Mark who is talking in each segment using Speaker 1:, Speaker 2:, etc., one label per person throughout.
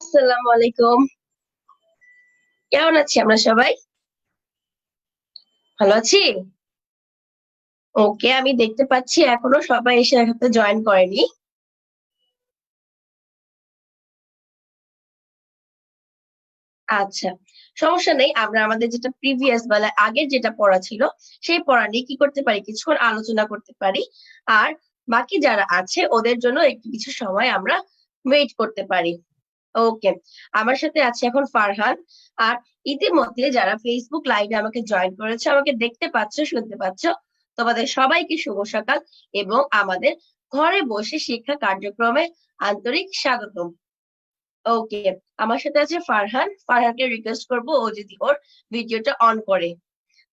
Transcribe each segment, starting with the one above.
Speaker 1: আসসালামু আলাইকুম। কেমন আছি আমরা সবাই? ভালো আছি? ওকে, আমি দেখতে পাচ্ছি এখনো সবাই এসে একসাথে জয়েন করেনি। আচ্ছা, সমস্যা নেই। আমরা আমাদের যেটা প্রিভিয়াস মানে আগের যেটা পড়া ছিল, সেই পড়া নিয়ে কি করতে পারি? কিছুক্ষণ আলোচনা করতে পারি। আর বাকি যারা আছে ওদের জন্য একটু কিছু সময় আমরা ওয়েট করতে পারি। ওকে। আমার সাথে আছে এখন ফারহান। আর ইতিমধ্যে যারা ফেসবুক লাইভে আমাকে জয়েন করেছে, আমাকে দেখতে পাচ্ছ, শুনতে পাচ্ছ। তোমাদের সবাইকে শুভ সকাল এবং আমাদের ঘরে বসে শিক্ষা কার্যক্রমে আন্তরিক স্বাগতম। ওকে, আমার সাথে আছে ফারহান। ফারহানকে রিকোয়েস্ট করবো ও যদি ওর ভিডিওটা অন করে।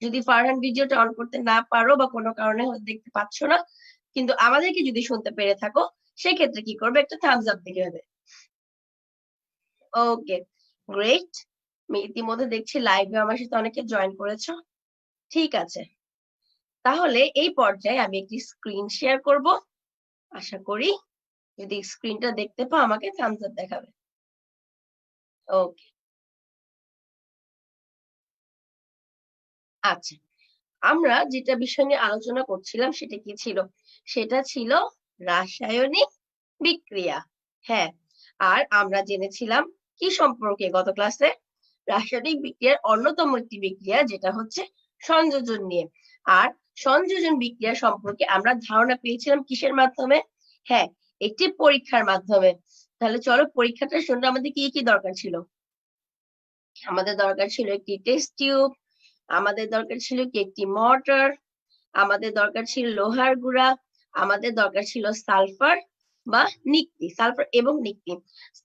Speaker 1: যদি ফারহান ভিডিওটা অন করতে না পারো বা কোনো কারণে হয়তো দেখতে পাচ্ছ না, কিন্তু আমাদেরকে যদি শুনতে পেরে থাকো, সেক্ষেত্রে কি করবে? একটা থামস আপ দিলে হবে। ওকে, গ্রেট। আমি ইতিমধ্যে দেখছি লাইভে আমার সাথে অনেকে জয়েন করেছো। ঠিক আছে, তাহলে এই পর্যায়ে আমি একটি স্ক্রিন শেয়ার করব। আশা করি যদি স্ক্রিনটা দেখতে পাও আমাকে থামস আপ দেখাবে। ওকে, আচ্ছা। আমরা যেটা বিষয় নিয়ে আলোচনা করছিলাম সেটা কি ছিল? সেটা ছিল রাসায়নিক বিক্রিয়া। হ্যাঁ, আর আমরা জেনেছিলাম কি সম্পর্কে গত ক্লাসে? রাসায়নিক বিক্রিয়ার অন্যতম একটি বিক্রিয়া যেটা হচ্ছে সংযোজন নিয়ে। আর সংযোজন বিক্রিয়া সম্পর্কে আমরা ধারণা পেয়েছিলাম কিসের মাধ্যমে? হ্যাঁ, একটি পরীক্ষার মাধ্যমে। তাহলে চলো পরীক্ষাটার জন্য আমাদের কি কি দরকার ছিল? আমাদের দরকার ছিল একটি টেস্ট টিউব, আমাদের দরকার ছিল কি একটি মর্টার, আমাদের দরকার ছিল লোহার গুঁড়া, আমাদের দরকার ছিল সালফার বা নিকটি, সালফার এবং নিকটি।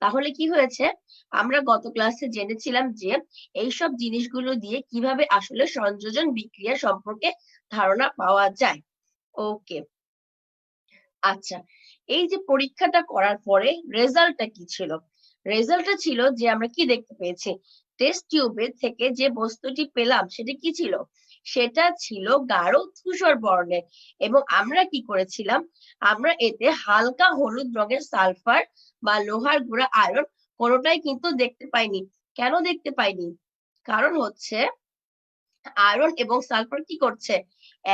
Speaker 1: তাহলে কি হয়েছে? আমরা গত ক্লাসে জেনেছিলাম যে এইসব জিনিসগুলো দিয়ে কিভাবে আসলে সংযোজন বিক্রিয়া সম্পর্কে ধারণা পাওয়া যায়। ওকে, আচ্ছা। এই যে পরীক্ষাটা করার পরে রেজাল্টটা কি ছিল? রেজাল্টটা ছিল যে আমরা কি দেখতে পেয়েছি? টেস্ট টিউবে থেকে যে বস্তুটি পেলাম সেটা কি ছিল? সেটা ছিল গাঢ় ধূসর বর্ণের। এবং আমরা কি করেছিলাম? আমরা এতে হালকা হলুদ রঙের সালফার বা লোহার গুঁড়া আয়রন কোনোটাই কিন্তু দেখতে পাইনি। কেন দেখতে পাইনি? কারণ হচ্ছে আয়রন এবং সালফার কি করছে?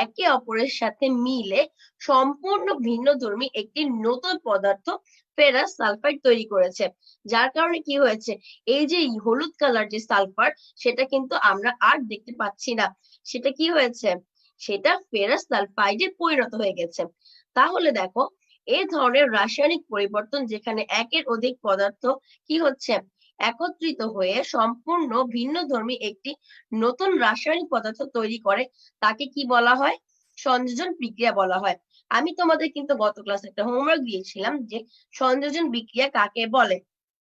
Speaker 1: একে অপরের সাথে মিলে সম্পূর্ণ ভিন্নধর্মী একটি নতুন পদার্থ ফেরাস সালফাইড তৈরি করেছে। যার কারণে কি হয়েছে? এই যে হলুদ কালার যে সালফার, সেটা কিন্তু আমরা আর দেখতে পাচ্ছি না। সেটা কি হয়েছে? সেটা ফেরাস সালফাইডে পরিণত হয়ে গেছে। তাহলে দেখো, এই ধরনের রাসায়নিক পরিবর্তন যেখানে একের অধিক পদার্থ কি হচ্ছে? একত্রিত হয়ে সম্পূর্ণ ভিন্নধর্মী একটি নতুন রাসায়নিক পদার্থ তৈরি করে, তাকে কি বলা হয়? সংযোজন বিক্রিয়া বলা হয়। আমি তোমাদের কিন্তু গত ক্লাসে একটা হোমওয়ার্ক দিয়েছিলাম যে সংযোজন বিক্রিয়া কাকে বলে।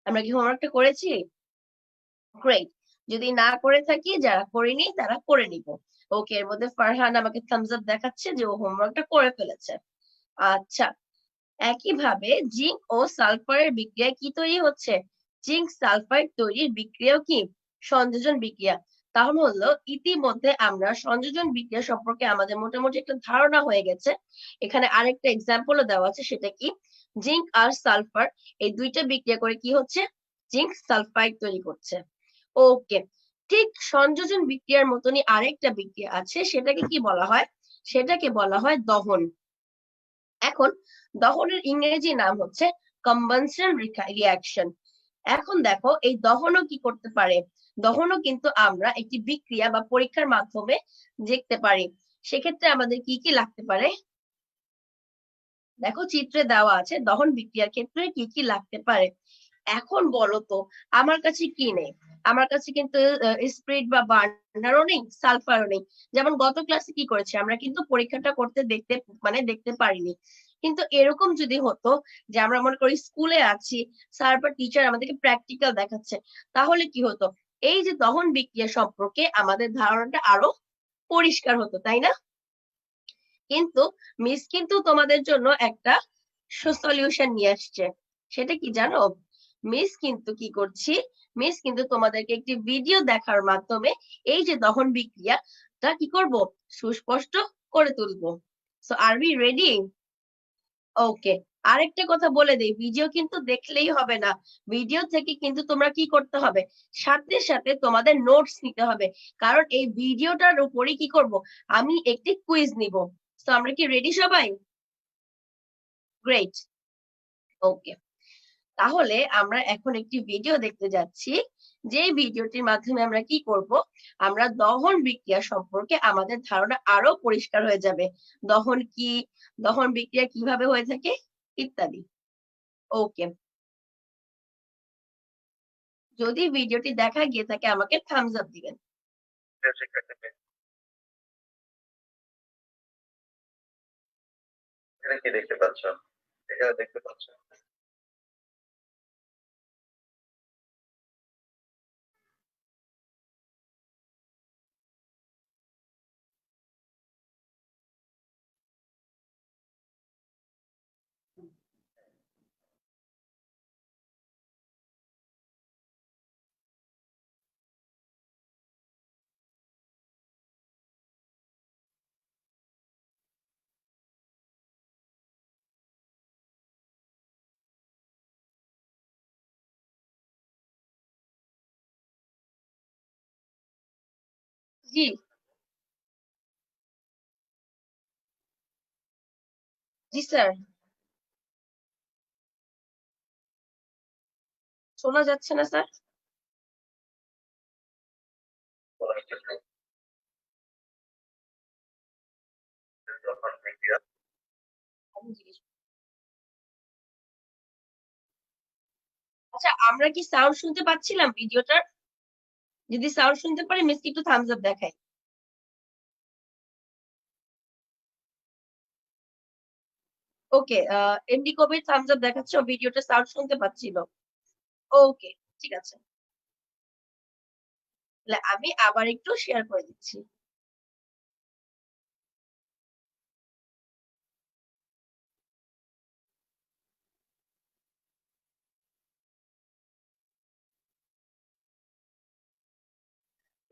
Speaker 1: আমরা কি হোমওয়ার্কটা করেছি? গ্রেট। যদি না করে থাকি, যারা করিনি তারা করে নিব। ওকে, এর মধ্যে ফারহান আমাকে থামস আপ দেখাচ্ছে যে ও হোমওয়ার্কটা করে ফেলেছে। আচ্ছা, একইভাবে জিঙ্ক ও সালফারের বিক্রিয়ায় কি তৈরি হচ্ছে? জিঙ্ক সালফাইড তৈরির বিক্রিয়াও কি সংযোজন বিক্রিয়া। তাহলে হলো ইতিমধ্যে আমরা সংযোজন বিক্রিয়া সম্পর্কে আমাদের মোটামুটি একটা ধারণা হয়ে গেছে। এখানে আরেকটা এক্সাম্পলও দেওয়া আছে, সেটা কি? জিঙ্ক আর সালফার এই দুইটা বিক্রিয়া করে কি হচ্ছে? জিঙ্ক সালফাইড তৈরি করছে। ওকে, ঠিক সংযোজন বিক্রিয়ার মতনই আরেকটা বিক্রিয়া আছে, সেটাকে কি বলা হয়? সেটাকে বলা হয় দহন। এখন দহনের ইংরেজি নাম হচ্ছে কম্বানশন রিয়াকশন। এখন দেখো, এই দহনও কি করতে পারে? দহনও কিন্তু আমরা একটি বিক্রিয়া বা পরীক্ষার মাধ্যমে দেখতে পারি। সেক্ষেত্রে আমাদের কি কি লাগতে পারে? দেখো, চিত্রে দেওয়া আছে দহন বিক্রিয়ার ক্ষেত্রে কি কি লাগতে পারে। এখন বলো তো, আমার কাছে কি নেই? আমার কাছে কিন্তু স্পিরিট বা বার্নারও নেই, সালফারও নেই। যেমন গত ক্লাসে কি করেছে, আমরা কিন্তু পরীক্ষাটা করতে দেখতে পারিনি। কিন্তু এরকম যদি হতো যে আমরা মনে করি স্কুলে আছি, স্যার বা টিচার আমাদেরকে প্র্যাকটিক্যাল দেখাচ্ছে, তাহলে কি হতো? এই যে দহন বিক্রিয়া সম্পর্কে আমাদের ধারণাটা আরো পরিষ্কার হতো, তাই না? কিন্তু মিস কিন্তু তোমাদের জন্য একটা সলিউশন নিয়ে আসছে। সেটা কি জানো? মিস কিন্তু কি করছি? মিস কিন্তু তোমাদেরকে একটি ভিডিও দেখার মাধ্যমে এই যে দহন বিক্রিয়াটা কি করব? সুস্পষ্ট করে তুলবো। So are we ready? Okay, আরেকটা কথা বলে দেই, ভিডিও কিন্তু দেখলেই হবে না। ভিডিও থেকে কিন্তু তোমরা কি করতে হবে? সাথে, সাথে তোমাদের নোটস নিতে হবে। কারণ এই ভিডিওটার উপরই কি করব? আমি একটি কুইজ নিব। সো আমরা কি রেডি সবাই? গ্রেট। ওকে। তাহলে আমরা এখন একটি ভিডিও দেখতে যাচ্ছি। যেই ভিডিওটির মাধ্যমে আমরা কি করব? আমরা দহন বিক্রিয়া সম্পর্কে আমাদের ধারণা আরো পরিষ্কার হয়ে যাবে। দহন কি? দহন বিক্রিয়া কিভাবে হয়ে থাকে? ইত্যাদি। ওকে। যদি ভিডিওটি দেখা গিয়ে থাকে আমাকে থামস আপ দিবেন।
Speaker 2: এখানে কি দেখতে পাচ্ছ? এখানে দেখতে পাচ্ছ?
Speaker 1: জি, জি স্যার। শোনা যাচ্ছে না স্যার?
Speaker 2: দহন বিক্রিয়া।
Speaker 1: আমি জিজ্ঞেস আচ্ছা, আমরা কি সাউন্ড শুনতে পাচ্ছিলাম ভিডিওটার? যদি সাউন্ড শুনতে পারি মিসকে একটু থামস আপ দেখাই। ওকে, এমডি কবির থামস আপ দেখাচ্ছে ও ভিডিওটা সাউন্ড শুনতে পাচ্ছিল। ওকে, ঠিক আছে। তাহলে আমি আবার একটু শেয়ার করে দিচ্ছি।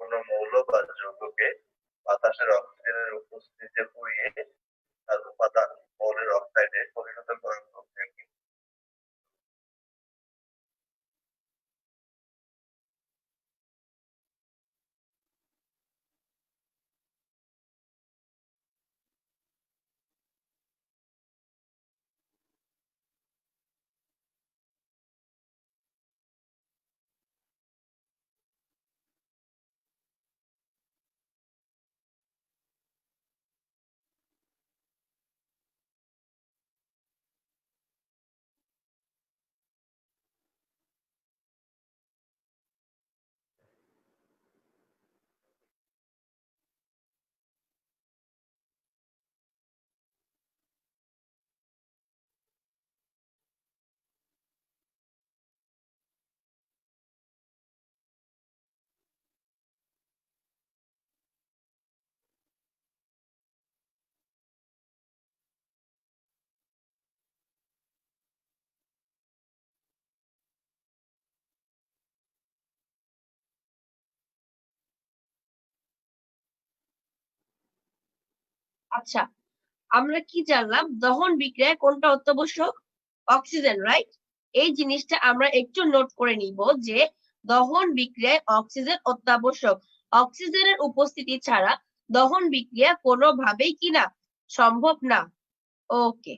Speaker 2: কোন মৌল বা যৌগকে বাতাসের অক্সিজেনের উপস্থিতিতে পুড়িয়ে তার উপাদান মৌলের অক্সাইডে পরিণত করার প্রক্রিয়াকে
Speaker 1: আচ্ছা, আমরা কি জানলাম? দহন বিক্রিয়ায় কোনটা অত্যাবশ্যক? Oxygen, right? এই জিনিসটা আমরা একটু নোট করে নিব যে দহন বিক্রিয়ায় অক্সিজেন অত্যাবশ্যক। অক্সিজেনের উপস্থিতি ছাড়া দহন বিক্রিয়া কোনোভাবেই কি না? সম্ভব না। ওকে।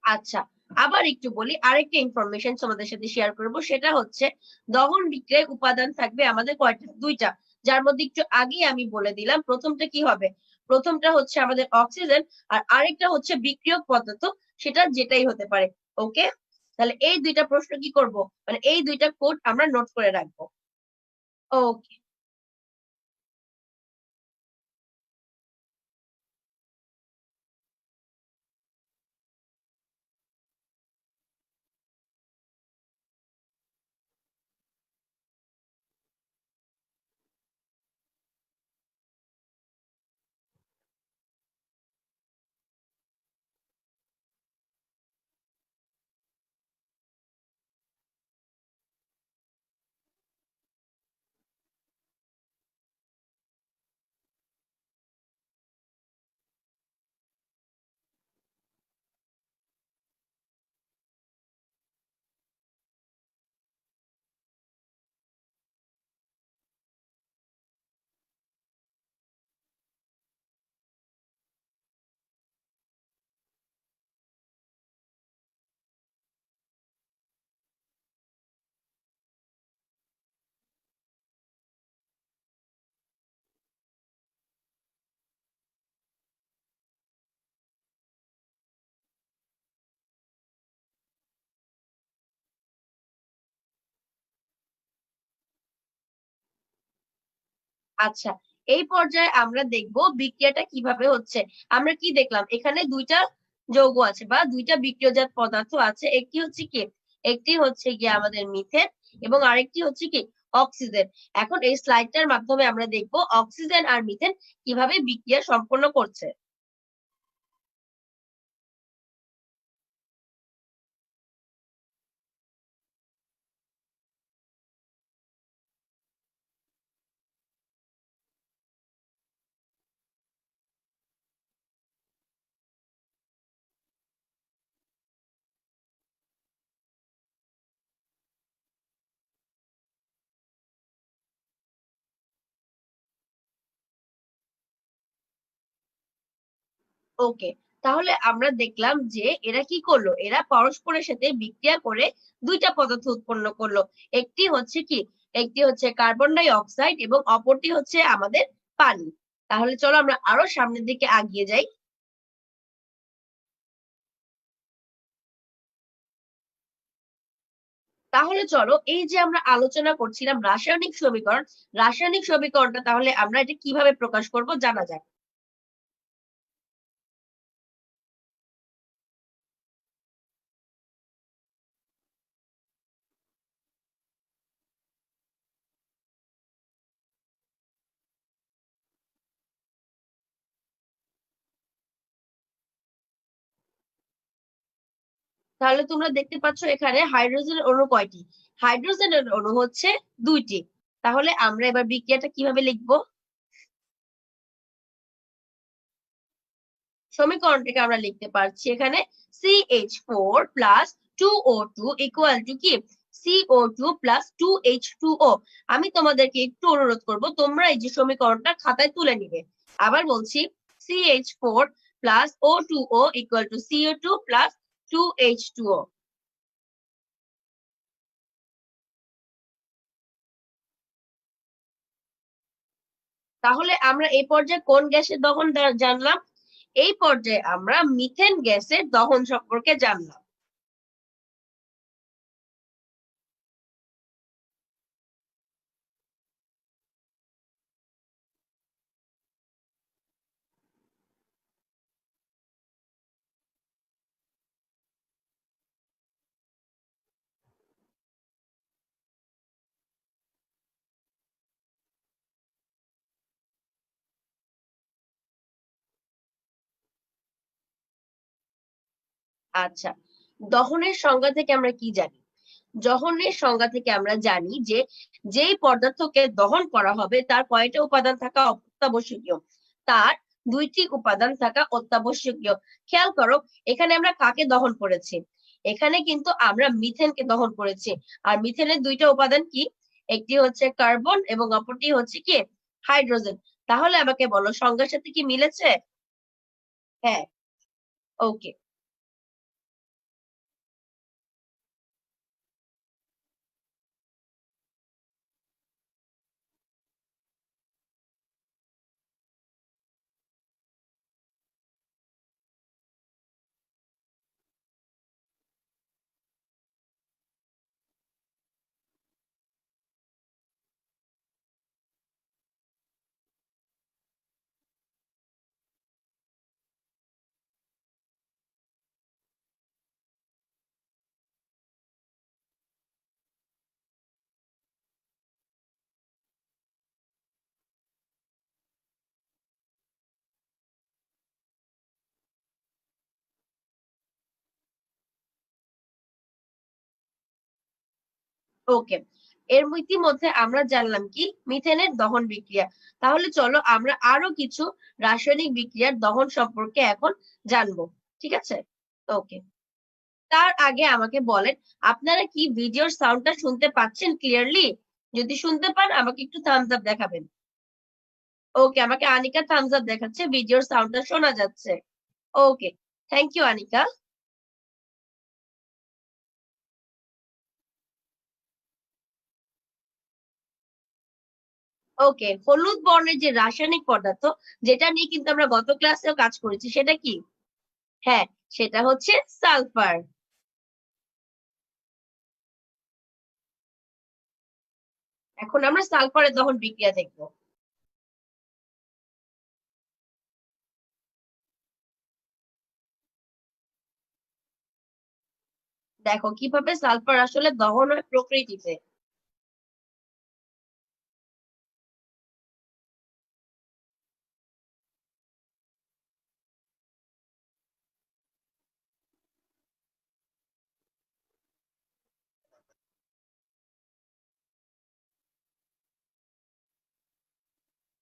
Speaker 1: আচ্ছা, আবার একটু বলি, আরেকটা ইনফরমেশন তোমাদের সাথে শেয়ার করব। সেটা হচ্ছে দহন বিক্রিয়ায় উপাদান থাকবে আমাদের কয়টা? ২টা। যার মধ্যে একটু আগেই আমি বলে দিলাম প্রথমটা কি হবে? প্রথমটা হচ্ছে আমাদের অক্সিজেন আর আরেকটা হচ্ছে বিক্রিয়ক পদার্থ, সেটা যেটাই হতে পারে। ওকে? তাহলে এই ২টা প্রশ্ন কি করব? মানে এই ২টা কোড আমরা নোট করে রাখবো। ওকে। আচ্ছা, এই পর্যায়ে আমরা দেখব বিক্রিয়াটা কিভাবে হচ্ছে। আমরা কি দেখলাম, এখানে দুইটা যৌগ আছে বা দুইটা বিক্রিয়জাত পদার্থ আছে। একটি হচ্ছে কি, একটি হচ্ছে গিয়ে আমাদের মিথেন এবং আরেকটি হচ্ছে কি অক্সিজেন। এখন এই স্লাইডটার মাধ্যমে আমরা দেখব অক্সিজেন আর মিথেন কিভাবে বিক্রিয়া সম্পন্ন করছে। ওকে, তাহলে আমরা দেখলাম যে এরা কি করলো, এরা পরস্পরের সাথে বিক্রিয়া করে দুইটা পদার্থ উৎপন্ন করলো। একটি হচ্ছে কি, একটি হচ্ছে কার্বন ডাই অক্সাইড এবং অপরটি হচ্ছে আমাদের পানি। তাহলে চলো আমরা আরো সামনের দিকে এগিয়ে যাই। তাহলে চলো, এই যে আমরা আলোচনা করছিলাম রাসায়নিক সমীকরণ, রাসায়নিক সমীকরণটা তাহলে আমরা এটা কিভাবে প্রকাশ করব জানা যাক। তাহলে তোমরা দেখতে পাচ্ছ এখানে হাইড্রোজেন অণু কয়টি? হাইড্রোজেনের অণু হচ্ছে দুইটি। তাহলে আমরা এবার বিক্রিয়াটা কিভাবে লিখবো? সমীকরণটিকে আমরা লিখতে পারছি এখানে CH4 plus 2O2 equal to কি, CO2 প্লাস 2H2O। আমি তোমাদেরকে একটু অনুরোধ করব, তোমরা এই যে সমীকরণটা খাতায় তুলে নিবে। আবার বলছি, CH4 plus O2O equal to CO2 plus 2H2O। তাহলে আমরা এই পর্যায়ে কোন গ্যাসের দহন জানলাম? এই পর্যায়ে আমরা মিথেন গ্যাসের দহন সম্পর্কে জানলাম। আচ্ছা, দহনের সংজ্ঞা থেকে আমরা কি জানি? দহনের সংজ্ঞা থেকে আমরা জানি যে যেই পদার্থকে দহন করা হবে তার কয়টা উপাদান থাকা অত্যাবশ্যকীয়? তার দুইটি উপাদান থাকা অত্যাবশ্যকীয়। খেয়াল করো, এখানে আমরা কাকে দহন করেছি? এখানে কিন্তু আমরা মিথেনকে দহন করেছি। আর মিথেনের দুইটা উপাদান কি? একটি হচ্ছে কার্বন এবং অপরটি হচ্ছে কি হাইড্রোজেন। তাহলে আমাকে বলো, সংজ্ঞার সাথে কি মিলেছে? হ্যাঁ। ওকে, ওকে, এর ইতিমধ্যে আমরা জানলাম কি মিথেনের দহন বিক্রিয়া। তাহলে চলো আমরা আরো কিছু রাসায়নিক বিক্রিয়ার দহন সম্পর্কে এখন জানবো। ঠিক আছে? ওকে, তার আগে আমাকে বলেন, আপনারা কি ভিডিওর সাউন্ডটা শুনতে পাচ্ছেন ক্লিয়ারলি? যদি শুনতে পান আমাকে একটু থামস আপ দেখাবেন। ওকে, আমাকে আনিকা থামস আপ দেখাচ্ছে, ভিডিওর সাউন্ডটা শোনা যাচ্ছে। ওকে, থ্যাংক ইউ আনিকা। ওকে, হলুদ বর্ণের যে রাসায়নিক পদার্থ, যেটা নিয়ে কিন্তু আমরা গত ক্লাসেও কাজ করেছি, সেটা কি? হ্যাঁ, সেটা হচ্ছে সালফার। এখন আমরা সালফারের দহন বিক্রিয়া দেখবো। দেখো কিভাবে সালফার আসলে দহন হয় প্রকৃতিতে।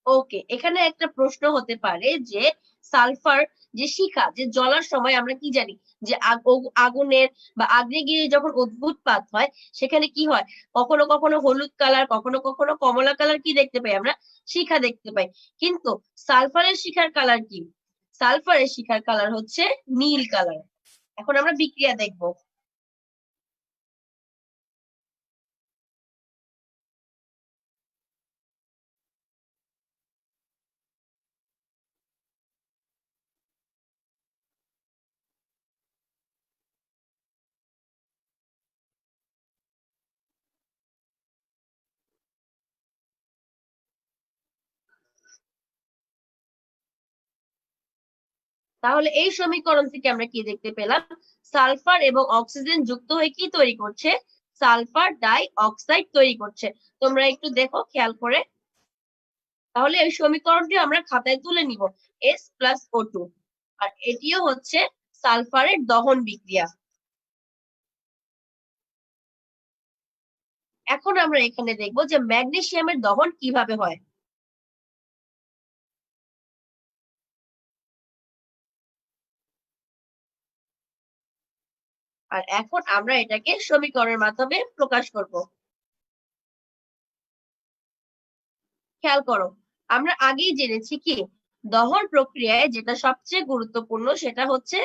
Speaker 1: ওকে, এখানে একটা প্রশ্ন হতে পারে যে সালফার যে শিখা যে জ্বলার সময় আমরা কি জানি যে আগুনের বা আগ্নেয়গিরি যখন উদ্ভূতপাত হয় সেখানে কি হয়, কখনো কখনো হলুদ কালার, কখনো কখনো কমলা কালার কি দেখতে পাই আমরা, শিখা দেখতে পাই। কিন্তু সালফারের শিখার কালার কি? সালফারের শিখার কালার হচ্ছে নীল কালার। এখন আমরা বিক্রিয়া দেখবো। তাহলে এই সমীকরণ থেকে আমরা কি দেখতে পেলাম, সালফার এবং অক্সিজেন যুক্ত হয়ে কি তৈরি করছে, সালফার ডাই অক্সাইড তৈরি করছে। তোমরা একটু দেখো খেয়াল করে। তাহলে এই সমীকরণটি আমরা খাতায় তুলে নিব, S+O2, আর এটিও হচ্ছে সালফারের দহন বিক্রিয়া। এখন আমরা এখানে দেখব যে ম্যাগনেসিয়ামের দহন কিভাবে হয়। আর এখন আমরা এটাকে সমীকরণের মাধ্যমে প্রকাশ করব। খেয়াল করো, আমরা আগেই জেনেছি কি দহন প্রক্রিয়ায় যেটা সবচেয়ে গুরুত্বপূর্ণ সেটা হচ্ছে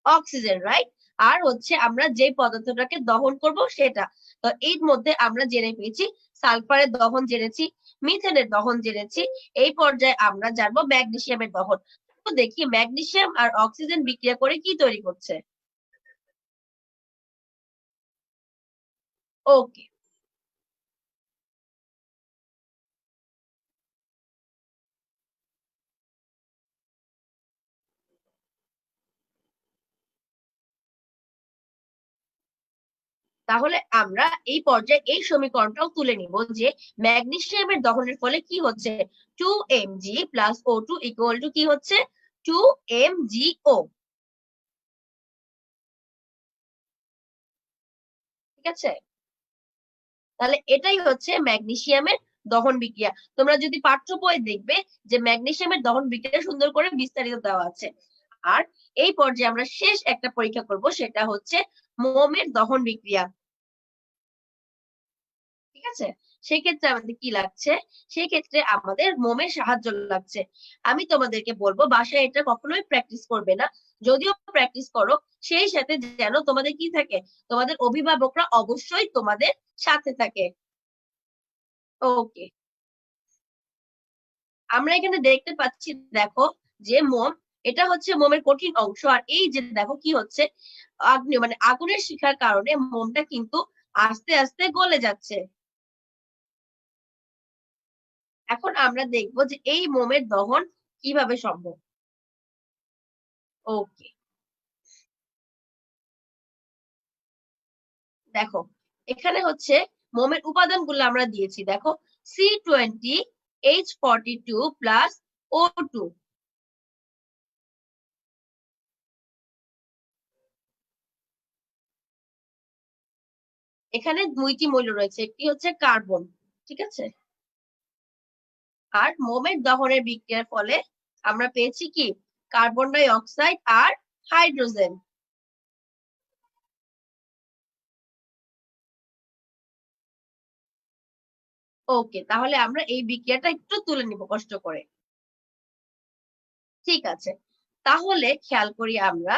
Speaker 1: অক্সিজেন, রাইট? আর হচ্ছে আমরা যে পদার্থটাকে দহন করব সেটা। তো এর মধ্যে আমরা জেনে পেয়েছি সালফারের দহন জেনেছি, মিথেনের দহন জেনেছি, এই পর্যায়ে আমরা জানবো ম্যাগনেসিয়ামের দহন। তো দেখি ম্যাগনেসিয়াম আর অক্সিজেন বিক্রিয়া করে কি তৈরি করছে। ওকে, তাহলে আমরা এই পর্যায়ে এই সমীকরণটাও তুলে নিব যে ম্যাগনেসিয়ামের দহনের ফলে কি হচ্ছে, 2Mg plus O2 equal to কি হচ্ছে, 2MgO। ঠিক আছে, তাহলে এটাই হচ্ছে ম্যাগনেসিয়ামের দহন বিক্রিয়া। তোমরা যদি পাঠ্য বই দেখবে যে ম্যাগনেসিয়ামের দহন বিক্রিয়া সুন্দর করে বিস্তারিত দেওয়া আছে। আর এই পর্যায়ে আমরা শেষ একটা পরীক্ষা করব, সেটা হচ্ছে মোমের দহন বিক্রিয়া। ঠিক আছে, সেক্ষেত্রে আমাদের কি লাগছে, সেক্ষেত্রে আমাদের মোমের সাহায্য লাগছে। আমি তোমাদেরকে বলবো বাসায় এটা কখনোই প্র্যাকটিস করবে না, যদিও প্র্যাকটিস করো সেই সাথে যেন তোমাদের কি থাকে, তোমাদের অভিভাবকরা অবশ্যই তোমাদের সাথে থাকে। ওকে, আমরা এখানে দেখতে পাচ্ছি, দেখো যে মোম, এটা হচ্ছে মোমের কঠিন অংশ। আর এই যে দেখো কি হচ্ছে, মানে আগুনের শিখার কারণে মোমটা কিন্তু আস্তে আস্তে গলে যাচ্ছে। এখন আমরা দেখব যে এই মোমের দহন কিভাবে সম্ভব। ওকে, দেখো এখানে হচ্ছে মোমের উপাদানগুলো আমরা দিয়েছি, দেখো C20H42 প্লাস O2। এখানে দুইটি মৌল রয়েছে, একটি হচ্ছে কার্বন। ঠিক আছে, আর মোমের দহনের বিক্রিয়ার ফলে আমরা পেয়েছি কি, কার্বন ডাই অক্সাইড আর হাইড্রোজেন। ওকে, তাহলে আমরা এই বিক্রিয়াটা একটু তুলে নিব কষ্ট করে। ঠিক আছে, তাহলে খেয়াল করি আমরা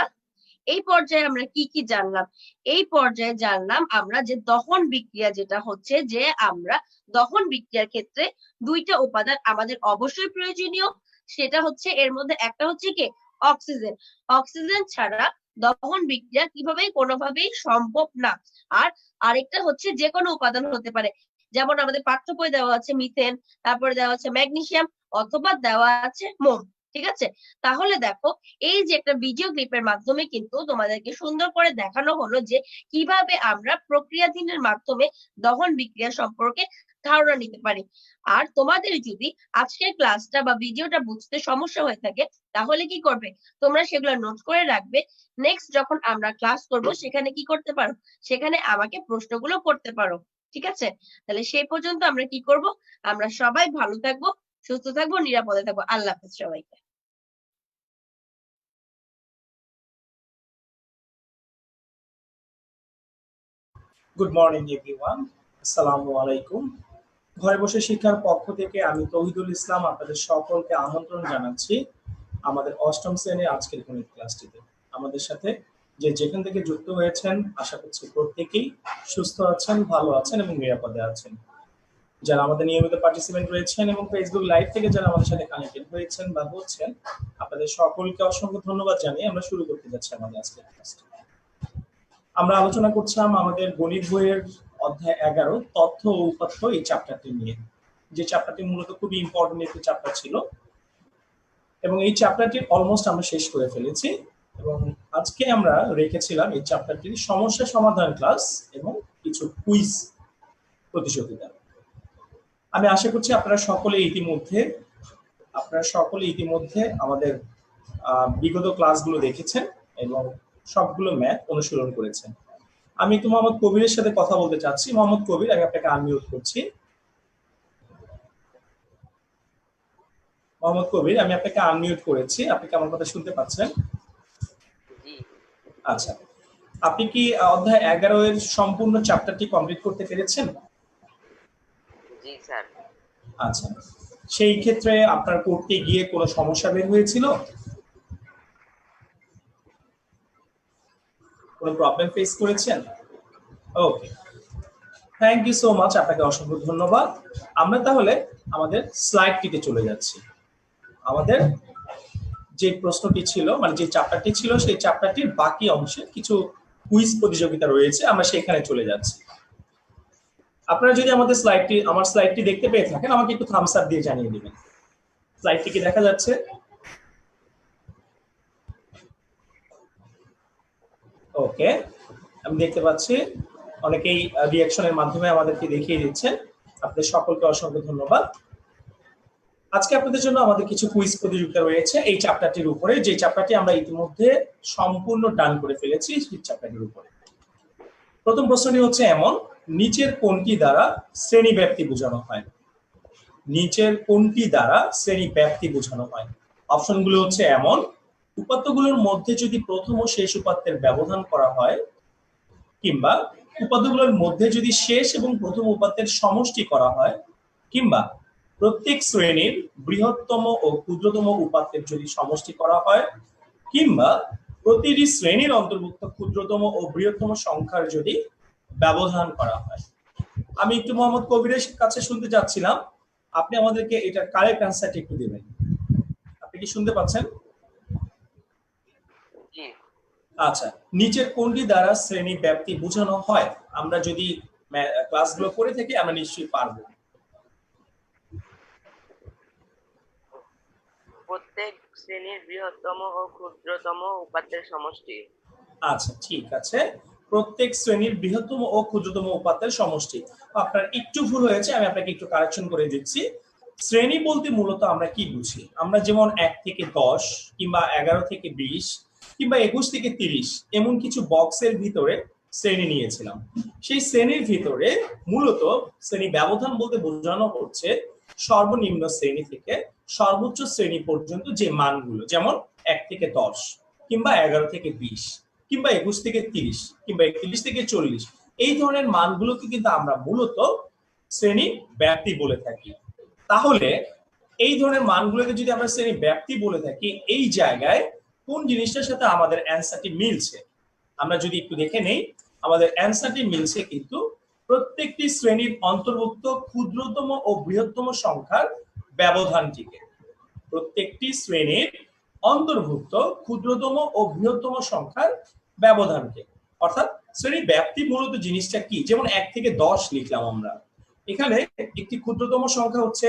Speaker 1: এই পর্যায়ে আমরা কি কি জানলাম। এই পর্যায়ে জানলাম আমরা যে দহন বিক্রিয়া যেটা হচ্ছে, যে আমরা দহন বিক্রিয়ার ক্ষেত্রে দুইটা উপাদান আমাদের অবশ্যই প্রয়োজনীয়। সেটা হচ্ছে এর মধ্যে একটা হচ্ছে কি অক্সিজেন। অক্সিজেন ছাড়া দহন বিক্রিয়া কিভাবেই কোনোভাবেই সম্ভব না। আর আরেকটা হচ্ছে যে কোনো উপাদান হতে পারে, যেমন আমাদের পাঠ্য বই দেওয়া আছে মিথেন, তারপরে দেওয়া আছে ম্যাগনেসিয়াম, অথবা দেওয়া আছে মোম। ঠিক আছে? তাহলে দেখো এই যে একটা ভিডিও ক্লিপের মাধ্যমে কিন্তু তোমাদেরকে সুন্দর করে দেখানো হলো যে কিভাবে আমরা প্রক্রিয়াধীনের মাধ্যমে দহন বিক্রিয়া সম্পর্কে ধারণা নিতে পারি। আর তোমাদের যদি আজকের ক্লাসটা বা ভিডিওটা বুঝতে সমস্যা হয়ে থাকে তাহলে কি করবে, তোমরা সেগুলো নোট করে রাখবে। নেক্সট যখন আমরা ক্লাস করব সেখানে কি করতে পারো, সেখানে আমাকে প্রশ্নগুলো করতে পারো। ঠিক আছে? তাহলে সেই পর্যন্ত আমরা কি করব, আমরা সবাই ভালো থাকবো, সুস্থ থাকবো, নিরাপদে থাকবো। আল্লাহ হাফেজ সবাইকে।
Speaker 3: গুড মর্নিং এভরিওয়ান, আসসালামু আলাইকুম। ঘরে বসে শিক্ষার পক্ষ থেকে আমি তৌহিদুল ইসলাম আপনাদের সকলকে আমন্ত্রণ জানাচ্ছি আমাদের অষ্টম শ্রেণীর আজকের গণিত ক্লাসটিতে। আমাদের সাথে যে যেখান থেকে যুক্ত হয়েছেন আশা করছি প্রত্যেকেই সুস্থ আছেন, ভালো আছেন এবং নিরাপদে আছেন। যারা আমাদের নিয়মিত পার্টিসিপেন্ট রয়েছেন এবং ফেসবুক লাইভ থেকে যারা আমাদের সাথে কানেক্টেড হয়েছেন বা হচ্ছেন, আপনাদের সকলকে অসংখ্য ধন্যবাদ জানিয়ে আমরা শুরু করতে যাচ্ছি আমাদের আজকের ক্লাসটি। আমরা আলোচনা করছিলাম আমাদের গণিত বইয়ের অধ্যায় 11 তথ্য ও উপাত্ত এই চ্যাপ্টারটি নিয়ে, যে চ্যাপ্টারটি মূলত খুবই ইম্পর্টেন্ট একটি চ্যাপ্টার ছিল এবং এই চ্যাপ্টারটি অলমোস্ট আমরা শেষ করে ফেলেছি। এবং আজকে আমরা রেখেছিলাম এই চ্যাপ্টারটির সমস্যা সমাধান ক্লাস এবং কিছু কুইজ প্রতিযোগিতা। আমি আশা করছি আপনারা সকলে ইতিমধ্যে আমাদের বিগত ক্লাসগুলো দেখেছেন এবং সবগুলো ম্যাথ অনুশীলন করেছেন। আমি একটু মোহাম্মদ কবিরের সাথে কথা বলতে চাচ্ছি। মোহাম্মদ কবির, আমি আপনাকে আনমিউট করছি। মোহাম্মদ কবির, আমি আপনাকে আনমিউট করেছি, আপনি কি আমার কথা শুনতে পাচ্ছেন? আচ্ছা, আপনি কি অধ্যায় 11 এর সম্পূর্ণ চ্যাপ্টারটি কমপ্লিট করতে পেরেছেন?
Speaker 4: জি স্যার।
Speaker 3: আচ্ছা, সেই ক্ষেত্রে আপনার করতে গিয়ে কোনো সমস্যা বের হয়েছিল? কোনো প্রবলেম ফেস করেছেন? ওকে, থ্যাংক ইউ সো মাচ, আপনাকে অসংখ্য ধন্যবাদ। আমরা তাহলে আমাদের স্লাইডটিতে চলে যাচ্ছি। আমাদের যে প্রশ্নটি ছিল, মানে যে চ্যাপ্টারটি ছিল, সেই চ্যাপ্টারটির বাকি অংশে কিছু কুইজ প্রতিযোগিতা রয়েছে, আমরা সেখানে চলে যাচ্ছি। আপনারা যদি আমার স্লাইডটি দেখতে পেয়ে থাকেন আমাকে একটু থামস আপ দিয়ে জানিয়ে দিবেন। স্লাইডটি কি দেখা যাচ্ছে? ওকে, আমি দেখতে পাচ্ছি অনেকেই রিঅ্যাকশনের মাধ্যমে আমাদেরকে দেখিয়ে দিচ্ছেন। আপনাদের সকলকে অসংখ্য ধন্যবাদ। আজকে আপনাদের জন্য আমাদের কিছু কুইজ প্রতিযোগিতা রয়েছে এই চ্যাপ্টারটির উপরে, যে চ্যাপ্টারটি আমরা ইতিমধ্যে সম্পূর্ণ ডান করে ফেলেছি সেই চ্যাপ্টারটির উপরে। প্রথম প্রশ্নটি হচ্ছে এমন: নিচের কোনটি দ্বারা শ্রেণী ব্যাপ্তি বোঝানো হয়? নিচের কোনটি দ্বারা শ্রেণী ব্যাপ্তি বোঝানো হয়? অপশনগুলো হচ্ছে এমন: উপাত্তগুলোর মধ্যে যদি প্রথম ও শেষ উপাত্তের ব্যবধান করা হয়, কিংবা উপাত্তগুলোর মধ্যে যদি শেষ এবং প্রথম উপাত্তের সমষ্টি করা হয়, কিংবা প্রত্যেক শ্রেণীর বৃহত্তম ও ক্ষুদ্রতম উপাত্তের যদি সমষ্টি করা হয়, কিংবা প্রতিটি শ্রেণীর অন্তর্ভুক্ত ক্ষুদ্রতম ও বৃহত্তম সংখ্যার যদি ব্যবধান করা হয়। আমি একটু মোহাম্মদ কবিরের কাছে শুনতে চাচ্ছিলাম, আপনি আমাদেরকে এটা কারেক্ট অ্যান্সারটি একটু দেবেন। আপনি কি শুনতে পাচ্ছেন? আচ্ছা, নিচের কোনটি দ্বারা শ্রেণী ব্যাপ্তি বোঝানো হয়? আমরা যদি ক্লাসগুলো করে থাকি আমরা নিশ্চয়ই পারবো।
Speaker 4: প্রত্যেক শ্রেণীর বৃহত্তম ও ক্ষুদ্রতম উপাত্তের সমষ্টি।
Speaker 3: আচ্ছা, ঠিক আছে, প্রত্যেক শ্রেণীর বৃহত্তম ও ক্ষুদ্রতম উপাত্তের সমষ্টি। আপনার একটু ভুল হয়েছে, আমি আপনাকে একটু কারেকশন করে দিচ্ছি। শ্রেণী বলতে মূলত আমরা কি বুঝি? আমরা যেমন 1 থেকে 10 কিংবা 11 থেকে 20 কিংবা 21 থেকে 30 এমন কিছু বক্সের ভিতরে শ্রেণী নিয়েছিলাম। সেই শ্রেণীর ভিতরে মূলত শ্রেণী ব্যবধান বলতে বোঝানো হচ্ছে সর্বনিম্ন শ্রেণী থেকে সর্বোচ্চ শ্রেণী পর্যন্ত যে মানগুলো, যেমন 1 থেকে 10 কিংবা 11 থেকে 20 কিংবা 21 থেকে 30 কিংবা 31 থেকে 40, এই ধরনের মানগুলোকে কিন্তু আমরা মূলত শ্রেণী ব্যাপ্তি বলে থাকি। তাহলে এই ধরনের মানগুলোকে যদি আমরা শ্রেণী ব্যাপ্তি বলে থাকি, এই জায়গায় কোন জিনিসটার সাথে আমাদের অ্যান্সারটি মিলছে? আমরা যদি একটু দেখে নেই, আমাদের অ্যান্সারটি মিলছে কিন্তু প্রত্যেকটি শ্রেণীর অন্তর্ভুক্ত ক্ষুদ্রতম ও বৃহত্তম সংখ্যার ব্যবধানটিকে। প্রত্যেকটি শ্রেণীর অন্তর্ভুক্ত ক্ষুদ্রতম ও বৃহত্তম সংখ্যার ব্যবধানকে, অর্থাৎ শ্রেণী ব্যাপ্তি মূলত জিনিসটা কি? যেমন 1 থেকে 10 লিখলাম আমরা, এখানে একটি ক্ষুদ্রতম সংখ্যা হচ্ছে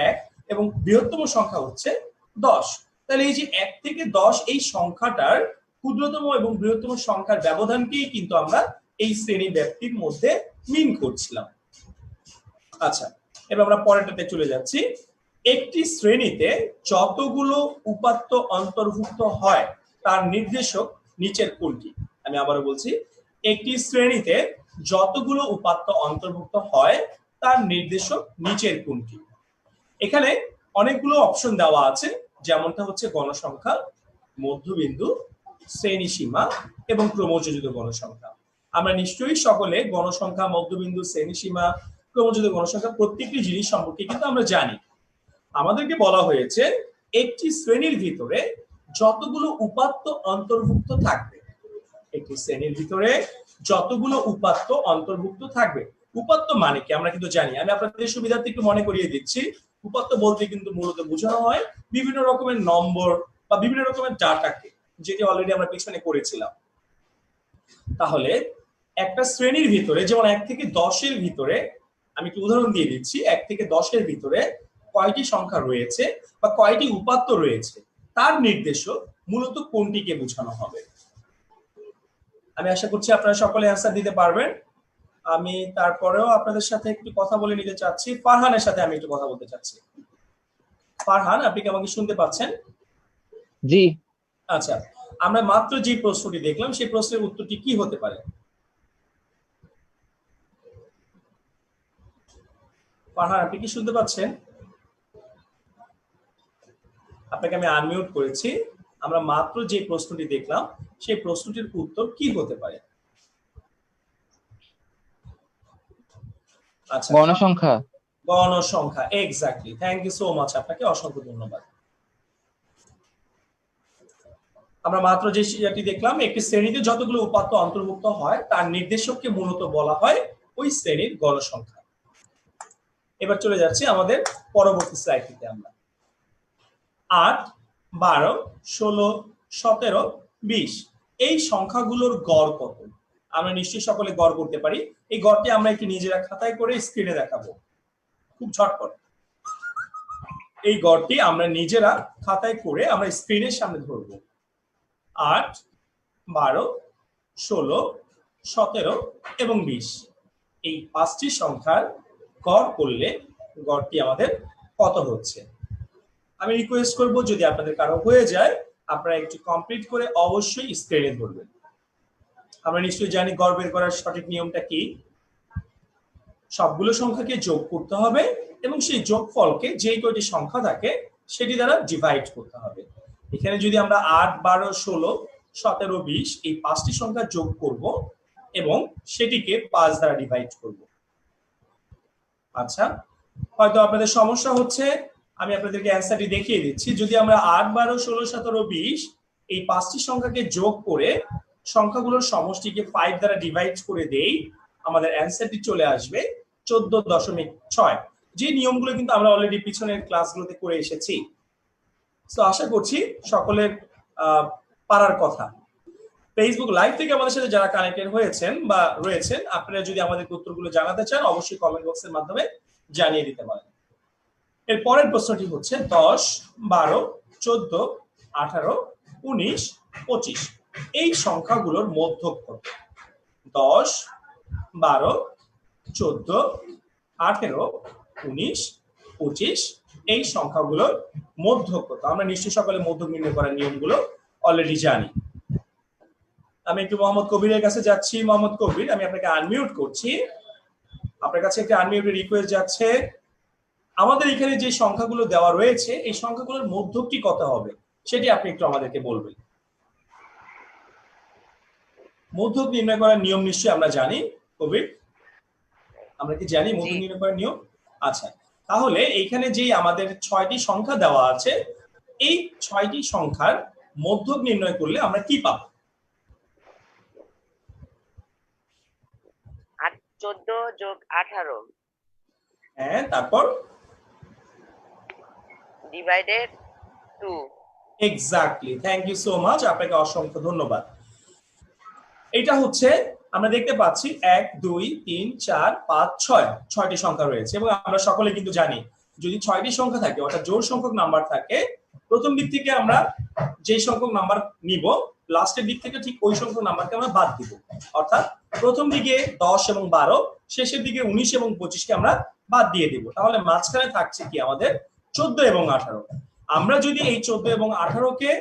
Speaker 3: 1 এবং বৃহত্তম সংখ্যা হচ্ছে 10। তাহলে এই যে 1 থেকে 10 এই সংখ্যাটার ক্ষুদ্রতম এবং বৃহত্তম সংখ্যার ব্যবধানকেই কিন্তু আমরা এই শ্রেণী ব্যাপ্তির মধ্যে মিন করছিলাম। আচ্ছা, এবার আমরা পরেরটাতে চলে যাচ্ছি। একটি শ্রেণীতে যতগুলো উপাত্ত অন্তর্ভুক্ত হয় তার নির্দেশক নিচের কোনটি? আমি আবারও বলছি, একটি শ্রেণীতে যতগুলো উপাত্ত অন্তর্ভুক্ত হয় তার নির্দেশক নিচের কোনটি? এখানে অনেকগুলো অপশন দেওয়া আছে, যেমনটা হচ্ছে গণসংখ্যা, মধ্যবিন্দু, শ্রেণীসীমা এবং ক্রমযোজিত গণসংখ্যা। আমরা নিশ্চয়ই সকলে গণসংখ্যা, মধ্যবিন্দু, শ্রেণীসীমা, ক্রমযোজিত গণসংখ্যা প্রত্যেকটি জিনিস সম্পর্কে কিন্তু আমরা জানি। আমাদেরকে বলা হয়েছে একটি শ্রেণীর ভিতরে যতগুলো উপাত্ত অন্তর্ভুক্ত থাকবে, একটি শ্রেণীর ভিতরে যতগুলো উপাত্ত অন্তর্ভুক্ত থাকবে। উপাত্ত মানে কি আমরা কিন্তু জানি। আমি আপনাদের সুবিধার্থে একটু মনে করিয়ে দিচ্ছি। উপাত্ত বলতে কিন্তু মূলত বোঝানো হয় বিভিন্ন রকমের নম্বর বা বিভিন্ন রকমের ডাটাকে, যেটি অলরেডি আমরা পিছনে করেছিলাম। তাহলে একটা শ্রেণীর ভিতরে, যেমন 1 থেকে 10 এর ভিতরে, আমি একটু উদাহরণ দিয়ে দিচ্ছি, 1 থেকে 10 এর ভিতরে কয়টি সংখ্যা রয়েছে বা কয়টি উপাত্ত রয়েছে তার নির্দেশক মূলত কোনটিকে বোঝানো হবে? আমি আশা করছি আপনারা সকলে অ্যান্সার দিতে পারবেন। আমি তারপরেও আপনাদের সাথে একটু কথা বলে নিতে চাচ্ছি। ফারহানের সাথে আমি একটু কথা বলতে চাচ্ছি। ফারহান, আপনি কি আমাকে শুনতে পাচ্ছেন?
Speaker 5: জি।
Speaker 3: আচ্ছা, আমরা মাত্র যে প্রশ্নটি দেখলাম সেই প্রশ্নের উত্তরটি কি হতে পারে? ফারহান, আপনি কি শুনতে পাচ্ছেন? আপনাকে আমি আনমিউট করেছি। আমরা মাত্র যে প্রশ্নটি দেখলাম সেই প্রশ্নটির উত্তর কি হতে পারে? আচ্ছা,
Speaker 5: গণসংখ্যা।
Speaker 3: গণসংখ্যা, exactly. Thank you so much, আপনাকে অসংখ্য ধন্যবাদ। আমরা মাত্র যে সেটি দেখলাম, একটি শ্রেণীতে যতগুলো উপাত্ত অন্তর্ভুক্ত হয় তার নির্দেশককে মূলত বলা হয় ওই শ্রেণীর গণসংখ্যা। এবার চলে যাচ্ছি আমাদের পরবর্তী স্লাইডটিতে। আমরা 8, 12, 16, 17, 20 এই সংখ্যাগুলোর গড় কত? আমরা নিশ্চয়ই সকলে গড় করতে পারি। এই গড়টি আমরা একটু নিজেরা খাতায় করে স্ক্রিনে দেখাবো খুব ঝটপট। এই গড়টি আমরা নিজেরা খাতায় করে আমরা স্ক্রিনের সামনে ধরবো। 8, 12, 16, 17 এবং 20 এই 5টি সংখ্যার গড় করলে গড়টি আমাদের কত হচ্ছে? আমি রিকোয়েস্ট করব, যদি আপনাদের কারো হয়ে যায় আপনারা একটু কমপ্লিট করে অবশ্যই স্ক্রিনে ধরবেন। আমরা নিশ্চয়ই জানি গড় বের করার সঠিক নিয়মটা কি। সবগুলো সংখ্যাকে যোগ করতে হবে এবং সেই যোগফলকে যে কয়টি সংখ্যা থাকে সেটি দ্বারা ডিভাইড করতে হবে। এখানে যদি আমরা 8, 12, 16, 17, 20 এই 5টি সংখ্যা যোগ করব এবং সেটিকে 5 দ্বারা ডিভাইড করব। আচ্ছা, হয়তো আপনাদের সমস্যা হচ্ছে, আমি আপনাদেরকে অ্যান্সারটি দেখিয়ে দিচ্ছি। যদি আমরা 8, 12, 16, 17, 20 এই 5টি সংখ্যাকে যোগ করে সংখ্যাগুলোর সমষ্টিকে 5 দ্বারা ডিভাইড করে দেই, আমাদের অ্যান্সারটি চলে আসবে 14.6। যে নিয়মগুলো কিন্তু আমরা অলরেডি পিছনের ক্লাসগুলোতে করে এসেছি। তো আশা করছি সকলের পারার কথা। ফেসবুক লাইভ থেকে আমাদের সাথে যারা কানেক্টেড হয়েছেন বা রয়েছেন, আপনারা যদি আমাদের উত্তরগুলো জানাতে চান অবশ্যই কমেন্ট বক্সের মাধ্যমে জানিয়ে দিতে পারেন। এর পরের প্রশ্নটি হচ্ছে 10, 12, 14, 18, 19, 25 এই সংখ্যাগুলোর মধ্যক কত? 10, 12, 14, 18, 19, 25 এই সংখ্যাগুলোর মধ্যক কত? আমরা নিশ্চয়ই সকলে মধ্যক নির্ণয় করার নিয়মগুলো অলরেডি জানি। আমি একটু মোহাম্মদ কবিরের কাছে যাচ্ছি। মোহাম্মদ কবির, আমি আপনাকে আনমিউট করছি। আপনার কাছে একটা আনমিউটের রিকোয়েস্ট যাচ্ছে। আমাদের এখানে যে সংখ্যাগুলো দেওয়া রয়েছে এই সংখ্যাগুলোর মধ্যকটি কত হবে সেটি আপনি একটু আমাদেরকে বলবেন। মধ্যক নির্ণয় করার নিয়ম নিশ্চয়ই আমরা জানি। কবির, আমরা কি জানি মধ্যক নির্ণয় করার নিয়ম? আচ্ছা, তাহলে এইখানে যে আমাদের 6টি সংখ্যা দেওয়া আছে এই 6টি সংখ্যার মধ্যক নির্ণয় করলে আমরা কি পাবো?
Speaker 4: 14 যোগ 18
Speaker 3: হ্যাঁ, তারপর
Speaker 4: divided 2।
Speaker 3: Exactly, thank you so much, আপনাকে অসংখ্য ধন্যবাদ। এটা হচ্ছে আমরা দেখতে পাচ্ছি 1, 2, 3, 4, 5, 6 6টি সংখ্যা রয়েছে এবং আমরা সকলে কিন্তু জানি যদি 6টি সংখ্যা থাকে অর্থাৎ জোড় সংখ্যক নাম্বার থাকে প্রথম দিক থেকে আমরা যে সংখ্যক নাম্বার নিব লাস্টের দিক থেকে ঠিক ওই সংখ্যক নাম্বারকে আমরা বাদ দিব। অর্থাৎ প্রথম দিকে 10 এবং 12, শেষের দিকে 19 এবং 25কে আমরা বাদ দিয়ে দিব। তাহলে মাঝখানে থাকছে কি আমাদের 14 এবং 18। আমরা যদি এই 14 এবং 18কে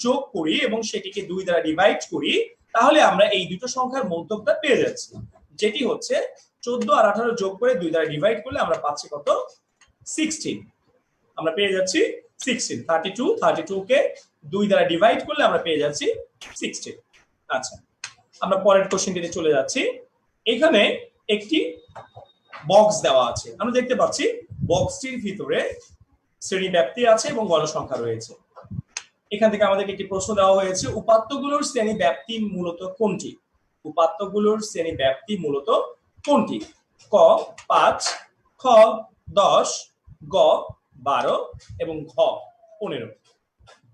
Speaker 3: যোগ করি এবং সেটিকে 2 দ্বারা ডিভাইড করি, তাহলে আমরা এই দুটো সংখ্যার মধ্যকটা পেয়ে যাচ্ছি, যেটি হচ্ছে 14 আর 18 যোগ করে 2 দ্বারা ডিভাইড করলে আমরা পাচ্ছি কত? 16। আমরা পেয়ে যাচ্ছি 16। 32 কে 2 দ্বারা ডিভাইড করলে আমরা পেয়ে যাচ্ছি 16। আচ্ছা, আমরা পরের কোশ্চেনটিতে চলে যাচ্ছি। এখানে একটি বক্স দেওয়া আছে, আমরা দেখতে পাচ্ছি বক্সটির ভিতরে শ্রেণী ব্যাপ্তি আছে এবং গণসংখ্যা রয়েছে। এখান থেকে আমাদেরকে একটি প্রশ্ন দেওয়া হয়েছে, উপাত্তগুলোর শ্রেণী ব্যাপ্তি মূলত কোনটি? উপাত্তগুলোর শ্রেণী ব্যাপ্তি মূলত কোনটি? ক 5, খ 10, গ 12 এবং ঘ 15।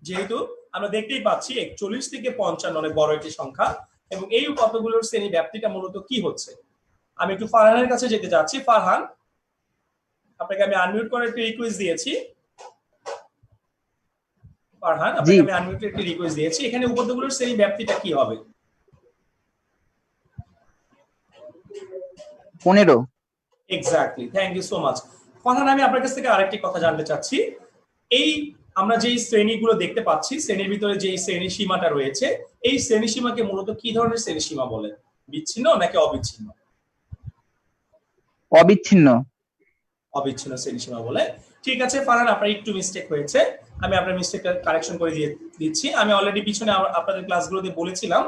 Speaker 3: যেহেতু আমরা দেখতেই পাচ্ছি 41 থেকে 55 অনেক বড় একটি সংখ্যা, এবং এই উপাত্তগুলোর শ্রেণী ব্যাপ্তিটা মূলত কি হচ্ছে? আমি একটু ফারহানের কাছে যেতে যাচ্ছি। ফারহান, আপনাকে আমি আনমিউট করার একটি রিকোয়েস্ট দিয়েছি। ফারহান, আপনাকে আমি আনমিউটের একটি রিকোয়েস্ট দিয়েছি। এখানে উপাত্তগুলোর শ্রেণী ব্যাপ্তিটা কি হবে?
Speaker 5: 15।
Speaker 3: Exactly, thank you so much. Farhan, আমি আপনার কাছ থেকে আরেকটি কথা জানতে চাচ্ছি। এই আমরা যেই শ্রেণীগুলো দেখতে পাচ্ছি, শ্রেণীর ভিতরে যেই শ্রেণী সীমাটা রয়েছে, এই শ্রেণী সীমাকে মূলত কি ধরনের শ্রেণী সীমা বলে? বিচ্ছিন্ন নাকি অবিচ্ছিন্ন?
Speaker 5: অবিচ্ছিন্ন।
Speaker 3: অবিচ্ছিন্ন শ্রেণী সীমা বলে। ঠিক আছে ফারহান, আপনার একটু মিস্টেক হয়েছে, আমি আপনার মিস্টেকটা কারেকশন করে দিচ্ছি। আমি অলরেডি পিছনে আপনাদের ক্লাসগুলোতে বলেছিলাম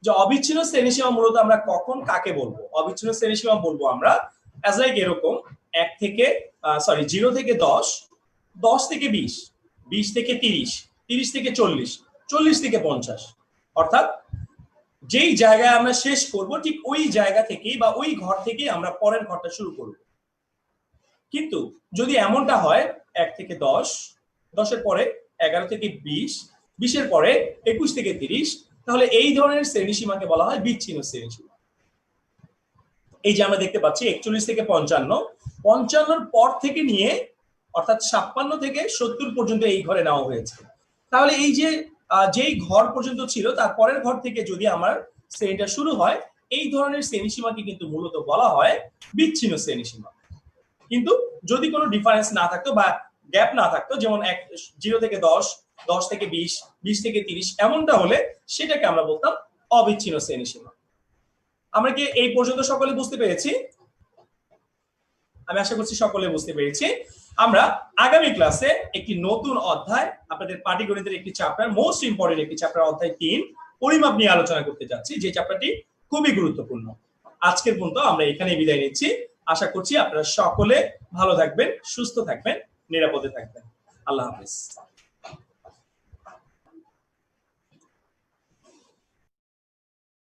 Speaker 3: যে অবিচ্ছিন্ন শ্রেণী সীমা মূলত আমরা কখন কাকে বলবো? অবিচ্ছিন্ন শ্রেণী সীমা বলবো আমরা অ্যাজ লাইক এরকম 0 থেকে 10, 10 থেকে 20, 20 থেকে 30, 30 থেকে 40, 40 থেকে 50। অর্থাৎ যেই জায়গায় আমরা শেষ করব ঠিক ওই জায়গা থেকেই বা ওই ঘর থেকেই আমরা পরের ঘরটা শুরু করব। কিন্তু যদি এমনটা হয় 1 থেকে 10, 10 এর পরে 11 থেকে 20, 20 এর পরে 21 থেকে 30, তাহলে এই ধরনের শ্রেণী সীমাকে বলা হয় বিচ্ছিন্ন শ্রেণী সীমা। এই যে আমরা দেখতে পাচ্ছি 41 থেকে 55, 55 পর থেকে নিয়ে অর্থাৎ 56 থেকে 70 পর্যন্ত এই ঘরে নেওয়া হয়েছে। তাহলে এই যে যেই ঘর পর্যন্ত ছিল তার পরের ঘর থেকে যদি আমার শ্রেণীটা শুরু হয়, এই ধরনের শ্রেণী সীমাকে কিন্তু মূলত বলা হয় বিচ্ছিন্ন শ্রেণী সীমা। কিন্তু যদি কোনো ডিফারেন্স না থাকতো বা গ্যাপ না থাকতো, যেমন 0 থেকে 10, 10 থেকে 20, 20 থেকে 30, এমনটা হলে সেটাকে আমরা বলতাম অবিচ্ছিন্ন শ্রেণী সীমা। আমরা কি এই পর্যন্ত সকলে বুঝতে পেরেছি? আমি আশা করছি সকলে বুঝতে পেরেছি। আমরা আগামী ক্লাসে একটি নতুন অধ্যায়, আপনাদের পাটিগণিতের একটি চ্যাপ্টার, মোস্ট ইম্পর্টেন্ট একটি চ্যাপ্টার, অধ্যায় 3 পরিমাপ নিয়ে আলোচনা করতে যাচ্ছি, যে চ্যাপ্টারটি খুবই গুরুত্বপূর্ণ। আজকের পর্যন্ত আমরা এখানেই বিদায় নিচ্ছি। আশা করছি আপনারা সকলে ভালো থাকবেন, সুস্থ থাকবেন, নিরাপদে থাকবেন। আল্লাহ হাফেজ।